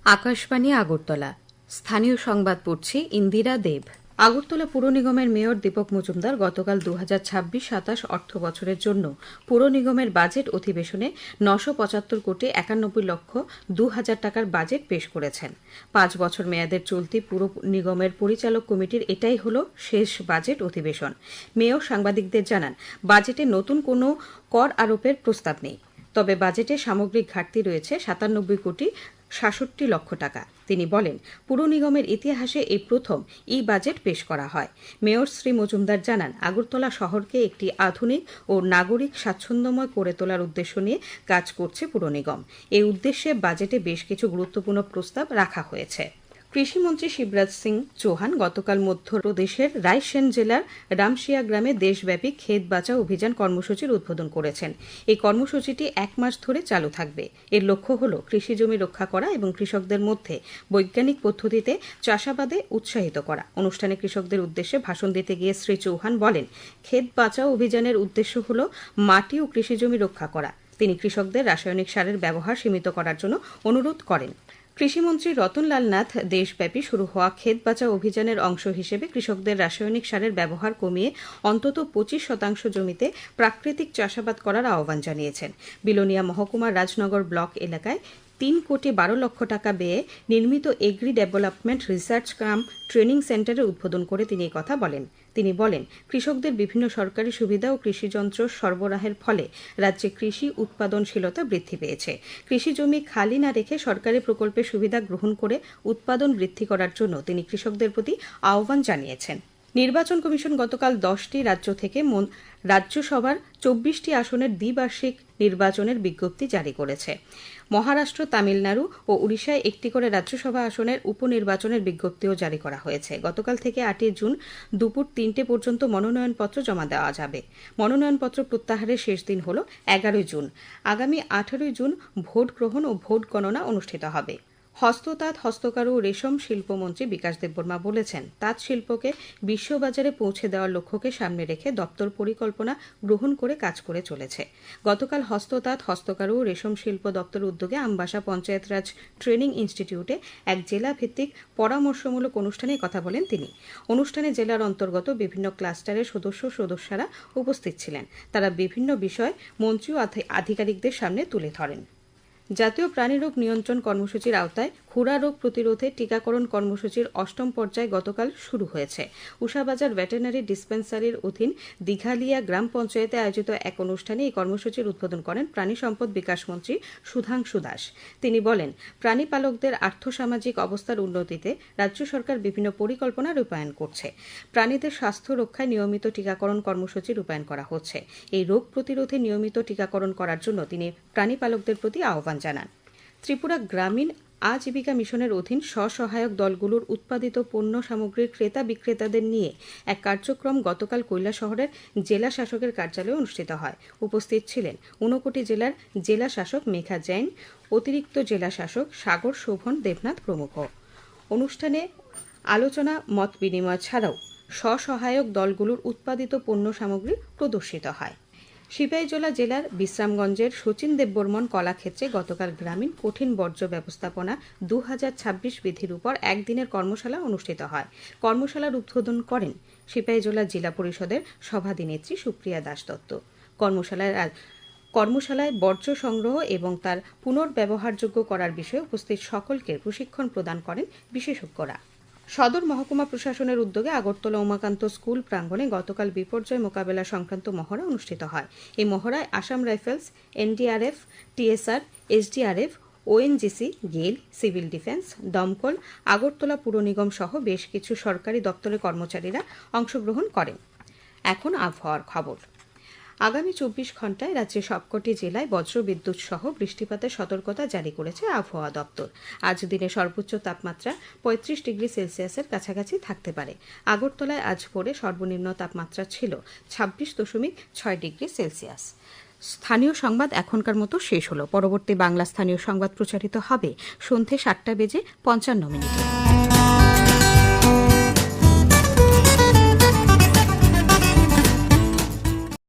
আকাশবাণী আগরতলা। স্থানীয় সংবাদ পড়ছি ইন্দিরা দেব। আগরতলা পুর নিগমের মেয়র দীপক মজুমদার গতকাল 2026-27 অর্থ বছরের জন্য পুর নিগমের বাজেট অধিবেশনে 975 কোটি 91 লক্ষ 2,000 টাকার বাজেট পেশ করেছেন। 5 বছর মেয়াদের চলতি পুর নিগমের পরিচালক কমিটির এটাই হল শেষ বাজেট অধিবেশন। মেয়র সাংবাদিকদের জানান, বাজেটে নতুন কোনো কর আরোপের প্রস্তাব নেই, তবে বাজেটে সামগ্রিক ঘাটতি রয়েছে 97 কোটি 67 লক্ষ টাকা। তিনি বলেন, পুর নিগমের ইতিহাসে এই প্রথম ই বাজেট পেশ করা হয়। মেয়র শ্রী মজুমদার জানান, আগরতলা শহরকে একটি আধুনিক ও নাগরিক স্বাচ্ছন্দ্যময় করে তোলার উদ্দেশ্য নিয়ে কাজ করছে পুর নিগম। এই উদ্দেশ্যে বাজেটে বেশ কিছু গুরুত্বপূর্ণ প্রস্তাব রাখা হয়েছে। কৃষিমন্ত্রী শিবরাজ সিং চৌহান গতকাল মধ্যপ্রদেশের রায়সেন জেলার রামশিয়া গ্রামে দেশব্যাপী ক্ষেত বাঁচাও অভিযান কর্মসূচির উদ্বোধন করেছেন। এই কর্মসূচিটি 1 মাস ধরে চালু থাকবে। এর লক্ষ্য হল কৃষি জমি রক্ষা করা এবং কৃষকদের মধ্যে বৈজ্ঞানিক পদ্ধতিতে চাষাবাদে উৎসাহিত করা। অনুষ্ঠানে কৃষকদের উদ্দেশ্যে ভাষণ দিতে গিয়ে শ্রী চৌহান বলেন, ক্ষেত বাঁচাও অভিযানের উদ্দেশ্য হল মাটি ও কৃষি জমি রক্ষা করা। তিনি কৃষকদের রাসায়নিক সারের ব্যবহার সীমিত করার জন্য অনুরোধ করেন। কৃষিমন্ত্রী রতনলাল নাথ দেশব্যাপী শুরু হওয়া ক্ষেত বাঁচাও অভিযানের অংশ হিসেবে কৃষকদের রাসায়নিক সারের ব্যবহার কমিয়ে অন্তত 25% জমিতে প্রাকৃতিক চাষাবাদ করার আহ্বান জানিয়েছেন। বিলোনিয়া মহকুমার রাজনগর ব্লক এলাকায় 3 কোটি 12 লক্ষ টাকা ব্যয়ে নির্মিত agri development research cum training সেন্টারের উদ্বোধন করে তিনি এই কথা বলেন। তিনি বলেন, কৃষকদের বিভিন্ন সরকারি সুবিধা ও কৃষিযন্ত্র সরবরাহের ফলে রাজ্যে কৃষি উৎপাদনশীলতা বৃদ্ধি পেয়েছে। কৃষি জমি খালি না রেখে সরকারি প্রকল্পের সুবিধা গ্রহণ করে উৎপাদন বৃদ্ধি করার জন্য তিনি কৃষকদের প্রতি আহ্বান জানিয়েছেন। নির্বাচন কমিশন গতকাল 10টি রাজ্য থেকে রাজ্যসভার 24টি আসনের দ্বিবার্ষিক নির্বাচনের বিজ্ঞপ্তি জারি করেছে। মহারাষ্ট্র, তামিলনাড়ু ও উড়িষ্যায় একটি করে রাজ্যসভা আসনের উপনির্বাচনের বিজ্ঞপ্তিও জারি করা হয়েছে। গতকাল থেকে 8 জুন দুপুর 3টে পর্যন্ত মনোনয়নপত্র জমা দেওয়া যাবে। মনোনয়নপত্র প্রত্যাহারের শেষ দিন হল 11 জুন। আগামী 18 জুন ভোট গ্রহণ ও ভোট গণনা অনুষ্ঠিত হবে। হস্ততাঁত, হস্তকারু ও রেশম শিল্পমন্ত্রী বিকাশ দেববর্মা বলেছেন, তাঁত শিল্পকে বিশ্ববাজারে পৌঁছে দেওয়ার লক্ষ্যকে সামনে রেখে দপ্তর পরিকল্পনা গ্রহণ করে কাজ করে চলেছে। গতকাল হস্ততাঁত, হস্তকারু ও রেশম শিল্প দপ্তর উদ্যোগে আমবাসা পঞ্চায়েত রাজ ট্রেনিং ইনস্টিটিউটে এক জেলা ভিত্তিক পরামর্শমূলক অনুষ্ঠানে কথা বলেন তিনি। অনুষ্ঠানে জেলার অন্তর্গত বিভিন্ন ক্লাস্টারের সদস্যরা উপস্থিত ছিলেন। তারা বিভিন্ন বিষয় মন্ত্রী ও আধিকারিকদের সামনে তুলে ধরেন। জাতীয় প্রাণীরোগ নিয়ন্ত্রণ কর্মসূচির আওতায় খুরা রোগ প্রতিরোধে টিকাকরণ কর্মসূচির 8ম পর্যায় গতকাল শুরু হয়েছে। উষাবাজার ভেটেরিনারি ডিসপেন্সারির অধীন দীঘালিয়া গ্রাম পঞ্চায়েতে আয়োজিত এক অনুষ্ঠানে এই কর্মসূচির উদ্বোধন করেন প্রাণী সম্পদ বিকাশ মন্ত্রী সুধাংশু দাস। তিনি বলেন, প্রাণী পালকদের আর্থসামাজিক অবস্থার উন্নতিতে রাজ্য সরকার বিভিন্ন পরিকল্পনা রূপায়ণ করছে। প্রাণীদের স্বাস্থ্য রক্ষায় নিয়মিত টিকাকরণ কর্মসূচি রূপায়ণ করা হচ্ছে। এই রোগ প্রতিরোধে নিয়মিত টিকাকরণ করার জন্য তিনি প্রাণী পালকদের প্রতি আহ্বান জানান। ত্রিপুরা গ্রামীণ আজীবিকা মিশনের অধীন স্বসহায়ক দলগুলোর উৎপাদিত পণ্য সামগ্রীর ক্রেতা বিক্রেতাদের নিয়ে এক কার্যক্রম গতকাল কৈলাসহরের জেলা শাসকের কার্যালয়ে অনুষ্ঠিত হয়। উপস্থিত ছিলেন ঊনকোটি জেলার জেলা শাসক মেঘা জৈন, অতিরিক্ত জেলা শাসক সাগর শোভন দেবনাথ প্রমুখ। অনুষ্ঠানে আলোচনা, মত বিনিময় ছাড়াও স্বসহায়ক দলগুলোর উৎপাদিত পণ্য সামগ্রী প্রদর্শিত হয়। সিপাহীজলা জেলার বিশ্রামগঞ্জের শচীন দেববর্মন কলাক্ষেত্রে গতকাল গ্রামীণ কঠিন বর্জ্য ব্যবস্থাপনা 2026 বিধির উপর একদিনের কর্মশালা অনুষ্ঠিত হয়। কর্মশালার উদ্বোধন করেন সিপাহীজলা জেলা পরিষদের সভাধিনেত্রী সুপ্রিয়া দাস দত্ত। কর্মশালায় বর্জ্য সংগ্রহ এবং তার পুনর্ব্যবহারযোগ্য করার বিষয়ে উপস্থিত সকলকে প্রশিক্ষণ প্রদান করেন বিশেষজ্ঞরা। সদর মহকুমা প্রশাসনের উদ্যোগে আগরতলা উমাকান্ত স্কুল প্রাঙ্গণে গতকাল বিপর্যয় মোকাবেলা সংক্রান্ত মহড়া অনুষ্ঠিত হয়। এই মহড়ায় Assam rifles, NDRF, TSR, SDRF, ONGC, গেল, সিভিল ডিফেন্স, দমকল, আগরতলা পুর নিগম সহ বেশ কিছু সরকারি দপ্তরের কর্মচারীরা অংশগ্রহণ করেন। এখন আবহাওয়ার খবর। আগামী 24 ঘণ্টায় রাজ্যের সবকটি জেলায় বজ্রবিদ্যুৎ সহ বৃষ্টিপাতের সতর্কতা জারি করেছে আবহাওয়া দপ্তর। আজ দিনে সর্বোচ্চ তাপমাত্রা 35 ডিগ্রি সেলসিয়াসের কাছাকাছি থাকতে পারে। আগরতলায় আজ ভোরে সর্বনিম্ন তাপমাত্রা ছিল 26.6 ডিগ্রি সেলসিয়াস। স্থানীয় সংবাদ এখনকার মতো শেষ হলো। পরবর্তী বাংলা স্থানীয় সংবাদ প্রচারিত হবে সন্ধ্যে 7:55 মিনিটে।